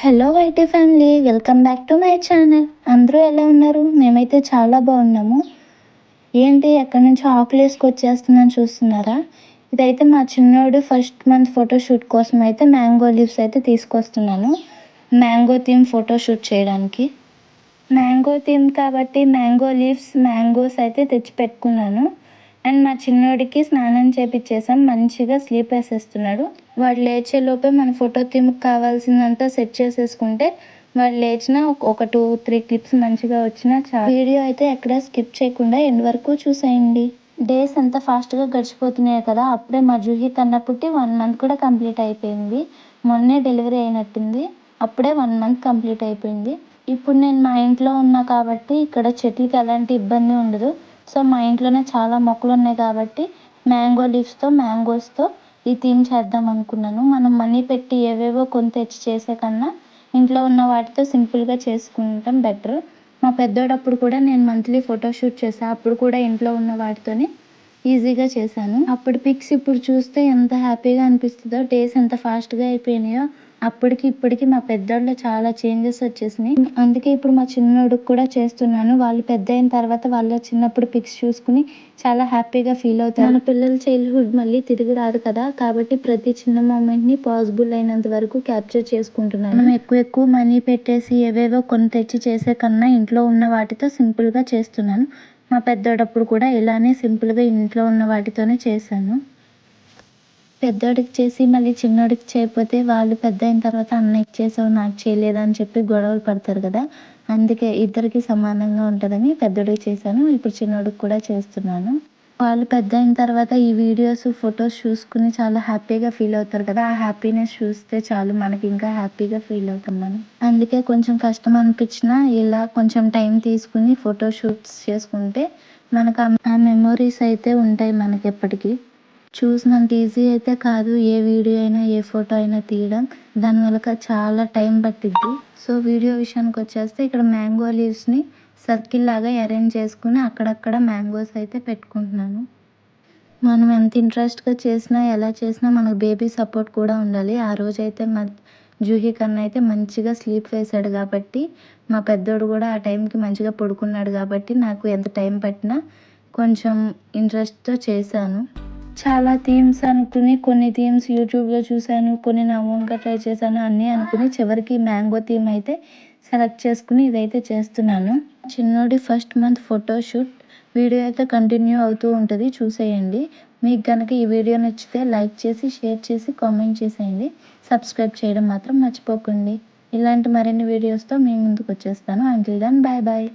Hello IT family, welcome back to my channel. అందరూ ఎలా ఉన్నారు? మేమైతే చాలా బాగున్నాము. ఏంటి ఎక్కడి నుంచో ఆకులు వేసుకొచ్చేస్తుందని చూస్తున్నారా? ఇదైతే మా చిన్నోడు ఫస్ట్ మంత్ ఫోటోషూట్ కోసం అయితే మ్యాంగో లీవ్స్ అయితే తీసుకొస్తున్నాను. మ్యాంగో థీమ్ ఫోటోషూట్ చేయడానికి. మ్యాంగో థీమ్ కాబట్టి మ్యాంగో లీవ్స్, మ్యాంగోస్ అయితే తెచ్చి పెట్టుకున్నాను. అండ్ మా చిన్నోడికి స్నానం చేపించేసాం, మంచిగా స్లీప్ వేసేస్తున్నాడు. వాడు లేచేలోపే మన ఫోటో థీమ్కి కావాల్సిందంతా సెట్ చేసేసుకుంటే వాడు లేచిన ఒక 2-3 క్లిప్స్ మంచిగా వచ్చినా చాలు. వీడియో అయితే ఎక్కడ స్కిప్ చేయకుండా ఎండ్ వరకు చూసేయండి. డేస్ ఎంత ఫాస్ట్గా గడిచిపోతున్నాయి కదా. అప్పుడే మా జూహి కన్నా పుట్టి 1 మంత్ కూడా కంప్లీట్ అయిపోయింది. మొన్నే డెలివరీ అయినట్టుంది, అప్పుడే 1 మంత్ కంప్లీట్ అయిపోయింది. ఇప్పుడు నేను మా ఇంట్లో ఉన్నా కాబట్టి ఇక్కడ చెట్లకి ఎలాంటి ఇబ్బంది ఉండదు. సో మా ఇంట్లోనే చాలా మొక్కలు ఉన్నాయి కాబట్టి మ్యాంగో లీవ్స్తో, మ్యాంగోస్తో ఈ థీమ్ చేద్దాం అనుకున్నాను. మనం మనీ పెట్టి ఏవేవో కొని తెచ్చి చేసే కన్నా ఇంట్లో ఉన్న వాటితో సింపుల్గా చేసుకుంటాం బెటర్. మా పెద్దోడప్పుడు కూడా నేను మంత్లీ ఫోటోషూట్ చేశాను, అప్పుడు కూడా ఇంట్లో ఉన్న వాటితోనే ఈజీగా చేశాను. అప్పుడు పిక్స్ ఇప్పుడు చూస్తే ఎంత హ్యాపీగా అనిపిస్తుందో, డేస్ ఎంత ఫాస్ట్గా అయిపోయినాయో. అప్పటికి ఇప్పటికి మా పెద్దోళ్ళలో చాలా చేంజెస్ వచ్చేసినాయి. అందుకే ఇప్పుడు మా చిన్నోడికి కూడా చేస్తున్నాను. వాళ్ళు పెద్ద అయిన తర్వాత వాళ్ళ చిన్నప్పుడు పిక్స్ చూసుకుని చాలా హ్యాపీగా ఫీల్ అవుతారు. మన పిల్లల చైల్డ్హుడ్ మళ్ళీ తిరిగి రాదు కదా, కాబట్టి ప్రతి చిన్న మూమెంట్ని పాసిబుల్ అయినంత వరకు క్యాప్చర్ చేసుకుంటున్నాను. మనం ఎక్కువ మనీ పెట్టేసి ఏవేవో కొని తెచ్చి చేసే కన్నా ఇంట్లో ఉన్న వాటితో సింపుల్గా చేస్తున్నాను. మా పెద్దోడప్పుడు కూడా ఇలానే సింపుల్గా ఇంట్లో ఉన్న వాటితోనే చేశాను. పెద్దోడికి చేసి మళ్ళీ చిన్నోడికి చేయకపోతే వాళ్ళు పెద్ద అయిన తర్వాత అన్నయ్యకి చేసావు నాకు చేయలేదు అని చెప్పి గొడవలు పడతారు కదా. అందుకే ఇద్దరికి సమానంగా ఉంటుందని పెద్దోడికి చేశాను, ఇప్పుడు చిన్నోడికి కూడా చేస్తున్నాను. వాళ్ళు పెద్ద అయిన తర్వాత ఈ వీడియోస్, ఫొటోస్ చూసుకుని చాలా హ్యాపీగా ఫీల్ అవుతారు కదా. ఆ హ్యాపీనెస్ చూస్తే చాలు, మనకి ఇంకా హ్యాపీగా ఫీల్ అవుతాం మనం. అందుకే కొంచెం కష్టం అనిపించినా ఇలా కొంచెం టైం తీసుకుని ఫోటోషూట్స్ చేసుకుంటే మనకు ఆ మెమొరీస్ అయితే ఉంటాయి మనకి ఎప్పటికీ. చూసినంత ఈజీ అయితే కాదు ఏ వీడియో అయినా, ఏ ఫోటో అయినా తీయడం. దానివల్ల చాలా టైం పట్టిద్ది. సో వీడియో విషయానికి వచ్చేస్తే ఇక్కడ మ్యాంగో లీవ్స్ని సర్కిల్ లాగా అరేంజ్ చేసుకుని అక్కడక్కడ మ్యాంగోస్ అయితే పెట్టుకుంటున్నాను. మనం ఎంత ఇంట్రెస్ట్గా చేసినా, ఎలా చేసినా మనకు బేబీ సపోర్ట్ కూడా ఉండాలి. ఆ రోజైతే మా జూహి కన్నా అయితే మంచిగా స్లీప్ వేశాడు కాబట్టి, మా పెద్దోడు కూడా ఆ టైంకి మంచిగా పడుకున్నాడు కాబట్టి నాకు ఎంత టైం పట్టినా కొంచెం ఇంట్రెస్ట్తో చేశాను. చాలా థీమ్స్ అనుకుని కొన్ని థీమ్స్ యూట్యూబ్లో చూశాను, కొన్ని నా ఓన్గా ట్రై చేశాను. అన్నీ అనుకుని చివరికి మ్యాంగో థీమ్ అయితే సెలెక్ట్ చేసుకుని ఇదైతే చేస్తున్నాను. చిన్నోడి ఫస్ట్ మంత్ ఫోటోషూట్ వీడియో అయితే కంటిన్యూ అవుతూ ఉంటుంది, చూసేయండి. మీకు కనుక ఈ వీడియో నచ్చితే లైక్ చేసి, షేర్ చేసి, కామెంట్ చేసేయండి. సబ్స్క్రైబ్ చేయడం మాత్రం మర్చిపోకండి. ఇలాంటి మరిన్ని వీడియోస్తో మీ ముందుకు వచ్చేస్తాను. Until then bye bye.